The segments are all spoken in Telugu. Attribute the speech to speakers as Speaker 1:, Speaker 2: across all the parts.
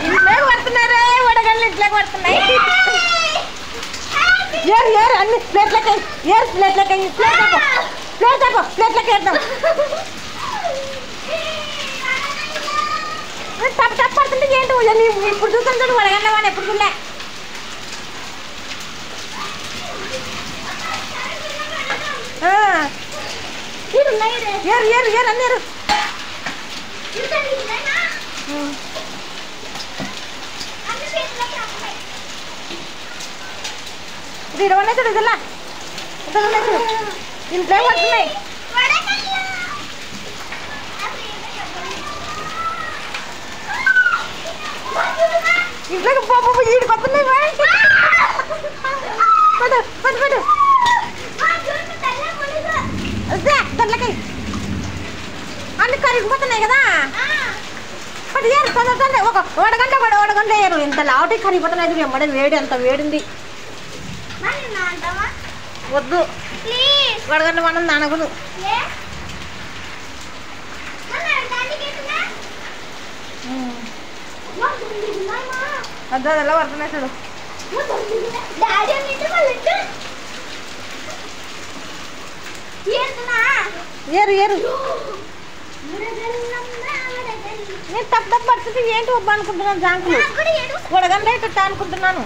Speaker 1: ఇంట్లోకి పడుతున్నారే వడగళ్ళు ఇంట్లోకి పడుతున్నాయి. ఏరు ఏరు అన్ని ప్లేట్లకి ఏరు ప్లేట్లకి ప్లేట్ తప్ప ప్లేట్లకి వేద్దాం. తప్పు తప్పు పడుతుంటే ఏంటి ఇప్పుడు చూసాను చూడు వడగళ్ళ వాడిని ఎప్పుడు చూడలే. ఏరు ఏరు ఏరు అన్ని ఏరు. ఇది ఇడవన్నాయి చూడు ఇదిలా ఇద్దరు చూడు ఇంట్లో పడుతున్నాయి. ఇంట్లోకి బాబు ఈడికి వస్తున్నాయి. పడు పడు పడు దాంట్లోకి అన్ని కరిగిపోతున్నాయి కదా. పది ఏరు తొందర ఒక వడగంట ఏరు ఇంత లావుటి కరిగిపోతున్నాయి. వెంబడి వేడి అంత వేడింది. వద్దు వడగంట మనం నానగును. అద్దా ఎలా పడుతున్నాయి చూడు. ఏరు ఏరు నేను తప్పు తప్పు పడుతుంది. ఏంటి ఒబ్బ అనుకుంటున్నాను జాంకులు వడగంట ఇట్ట అనుకుంటున్నాను.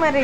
Speaker 1: మరి